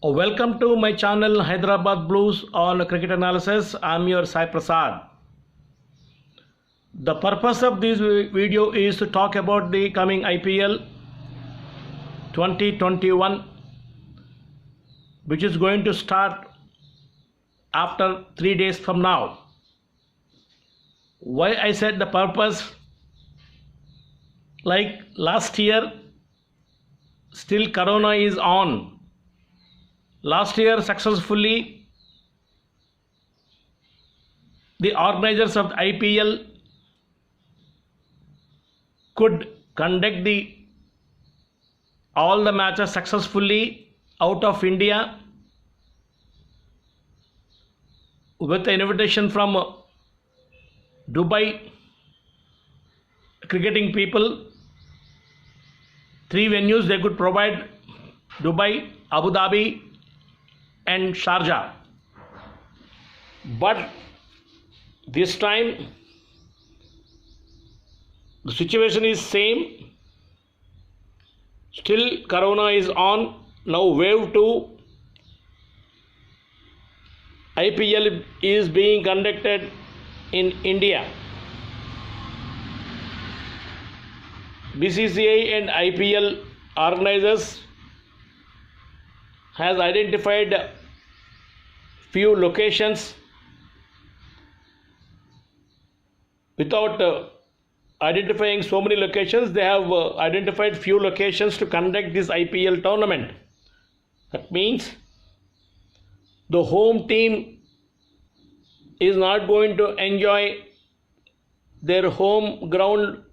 Welcome to my channel Hyderabad Blues on cricket analysis. I'm your Sai Prasad. The purpose of this video is to talk about the coming IPL 2021, which is going to start after 3 days from now. Why I said the purpose? Like last year, still Corona is on. Last year successfully the organizers of the IPL could conduct all the matches successfully out of India with an invitation from Dubai cricketing people. 3 venues they could provide: Dubai, Abu Dhabi and Sharjah. But this time the situation is same. Still Corona is on. Now wave 2 IPL is being conducted in India. BCCI and IPL organizers has identified few locations. Without identifying so many locations, they have identified few locations to conduct this IPL tournament. That means the home team is not going to enjoy their home ground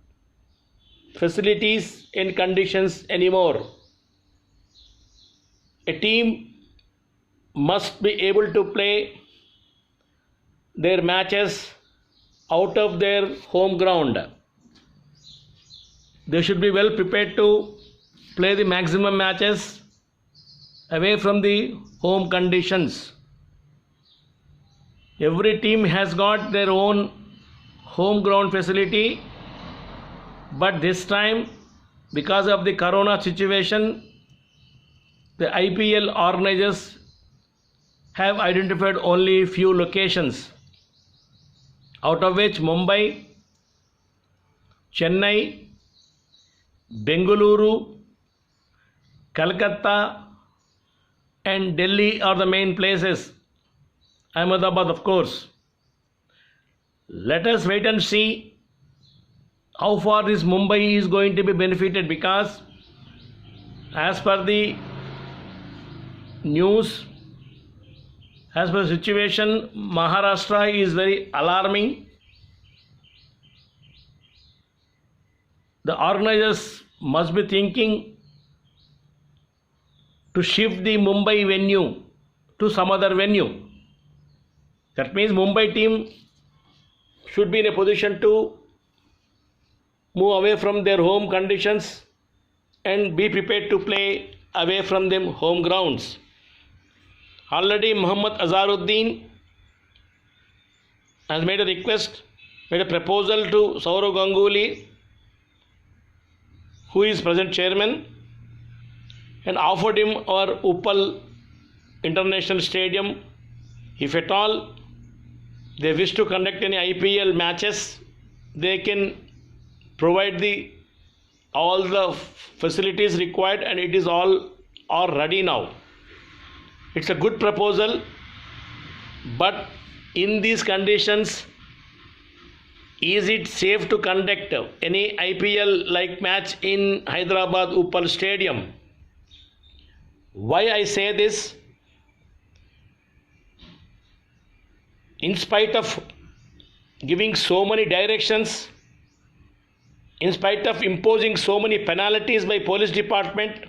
facilities and conditions anymore. A team must be able to play their matches out of their home ground. They should be well prepared to play the maximum matches away from the home conditions. Every team has got their own home ground facility, but this time, because of the Corona situation, the IPL organizers have identified only few locations, out of which Mumbai, Chennai, Bengaluru, Calcutta and Delhi are the main places. Ahmedabad, of course. Let us wait and see how far this Mumbai is going to be benefited, because as per the news, as per the situation, Maharashtra is very alarming. The organizers must be thinking to shift the Mumbai venue to some other venue. That means Mumbai team should be in a position to move away from their home conditions and be prepared to play away from them home grounds. Already Mohammad Azharuddin has made a proposal to Sourav Ganguly, who is present chairman, and offered him our Uppal International Stadium. If at all they wish to conduct any IPL matches, they can provide all the facilities required, and it is all ready now. It's a good proposal, but in these conditions, is it safe to conduct any IPL like match in Hyderabad Uppal Stadium? Why I say this? In spite of giving so many directions, in spite of imposing so many penalties by police department,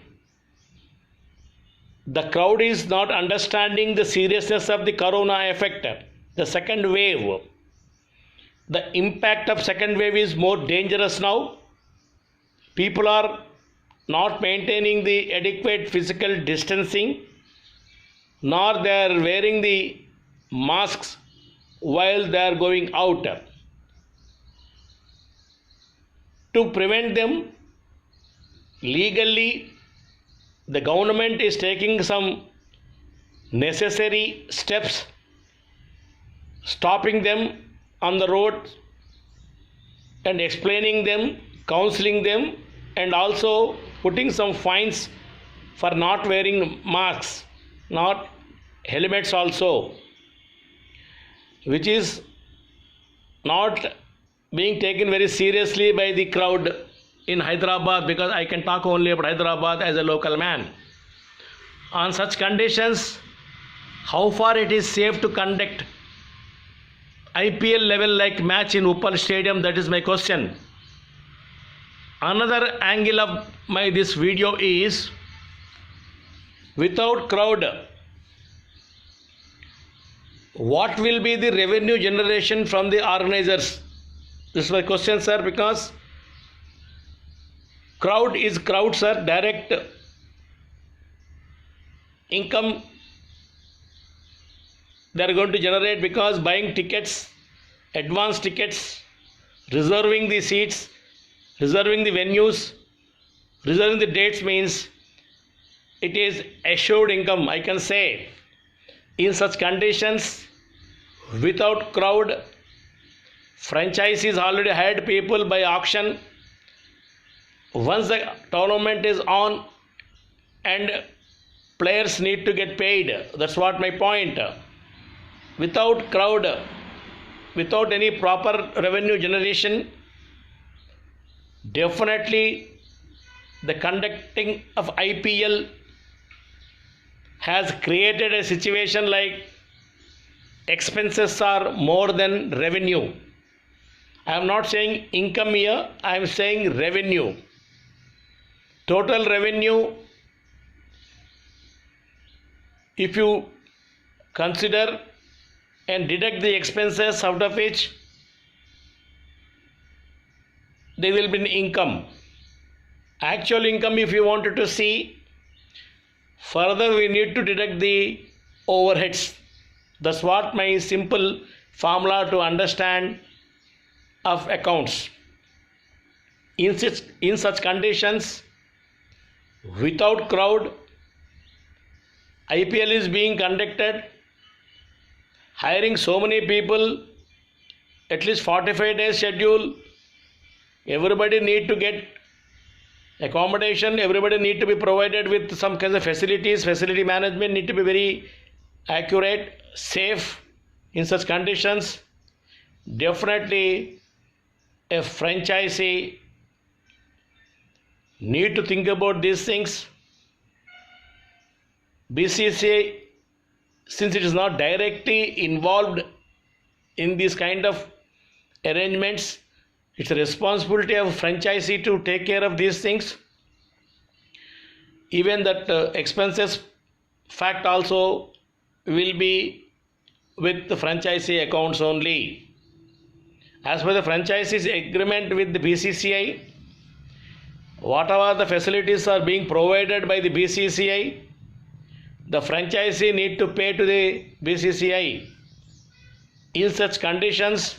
the crowd is not understanding the seriousness of the Corona effect, the second wave. The impact of second wave is more dangerous now. People are not maintaining the adequate physical distancing, nor they are wearing the masks while they are going out. To prevent them, legally the government is taking some necessary steps, stopping them on the road and explaining them, counseling them, and also putting some fines for not wearing masks, not helmets also, which is not being taken very seriously by the crowd in Hyderabad, because I can talk only about Hyderabad as a local man. On such conditions, how far it is safe to conduct IPL level like match in Uppal Stadium? That is my question. Another angle of this video is, without crowd, what will be the revenue generation from the organizers? This is my question, sir, because crowd is crowd, sir. Direct income they are going to generate, because buying tickets, advance tickets, reserving the seats, reserving the venues, reserving the dates means it is assured income, I can say. In such conditions, without crowd, franchisees already hired people by auction. Once the tournament is on and players need to get paid, that's what my point. Without crowd, without any proper revenue generation, definitely the conducting of IPL has created a situation like expenses are more than revenue. I am not saying income here, I am saying revenue. Total revenue, if you consider and deduct the expenses out of which, there will be an income. Actual income, if you wanted to see, further we need to deduct the overheads. That's what my simple formula to understand of accounts. In such conditions, without crowd, IPL is being conducted, hiring so many people, at least 45 days schedule. Everybody need to get accommodation, everybody need to be provided with some kinds of facilities, facility management need to be very accurate, safe. In such conditions, definitely a franchisee need to think about these things. BCCI, since it is not directly involved in these kind of arrangements, it's a responsibility of franchisee to take care of these things. Even that expenses fact also will be with the franchisee accounts only. As per the franchisee's agreement with the BCCI, whatever the facilities are being provided by the BCCI, the franchisee need to pay to the BCCI. In such conditions,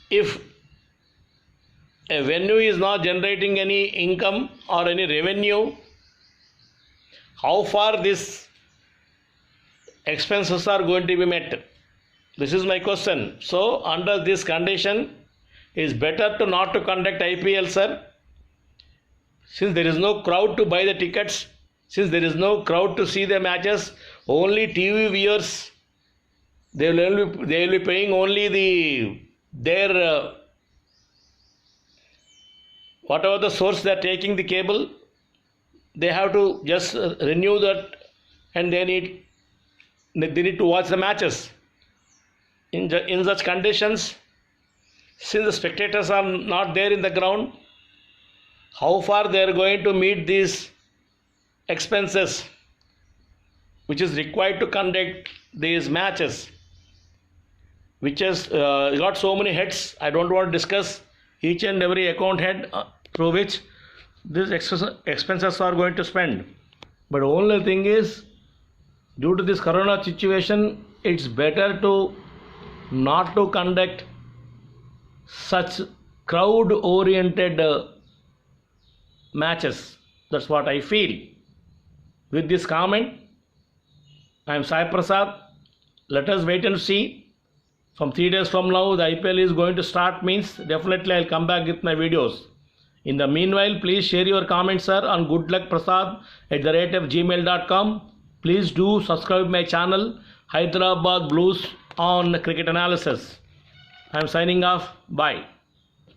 if a venue is not generating any income or any revenue, how far these expenses are going to be met? This is my question. So under this condition, it is better to not to conduct IPL, sir. Since there is no crowd to buy the tickets, since there is no crowd to see the matches, only TV viewers, they will be paying only their whatever the source they are taking the cable, they have to just renew that, and they need to watch the matches. In such conditions, since the spectators are not there in the ground, how far they are going to meet these expenses which is required to conduct these matches, which has got so many heads. I don't want to discuss each and every account head through which these expenses are going to spend. But only thing is, due to this corona situation, it's better to not to conduct such crowd oriented matches. That's what I feel. With this comment, I am Sai Prasad. Let us wait and see. From 3 days from now, the IPL is going to start, means definitely I'll come back with my videos. In the meanwhile, please share your comments, sir, on goodluckprasad@gmail.com. Please do subscribe my channel, Hyderabad Blues on Cricket Analysis. I am signing off. Bye.